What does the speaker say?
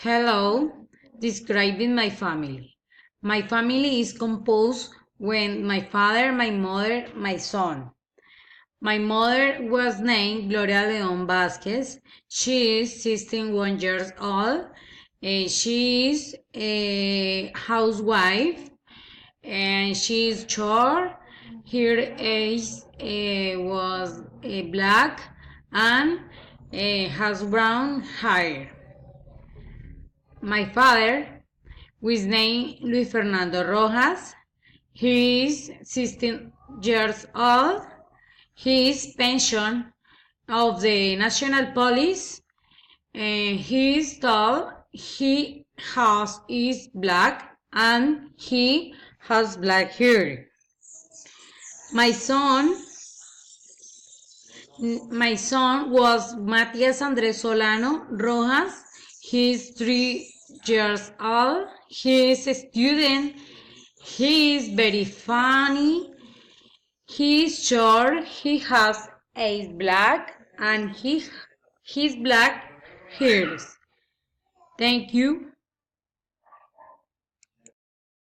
Hello, describing my family. My family is composed when my father, my mother, my son. My mother was named Gloria Leon Vasquez. She is 61 years old. She is a housewife and she is short. Her age was black and has brown hair. My father, with name Luis Fernando Rojas, he is 16 years old. He is pension of the National Police. And he is tall. He has is black and he has black hair. My son My son was Matias Andres Solano Rojas. He is 3 years old. He is a student. He is very funny. He is short. He has eyes black and his black hairs. Thank you.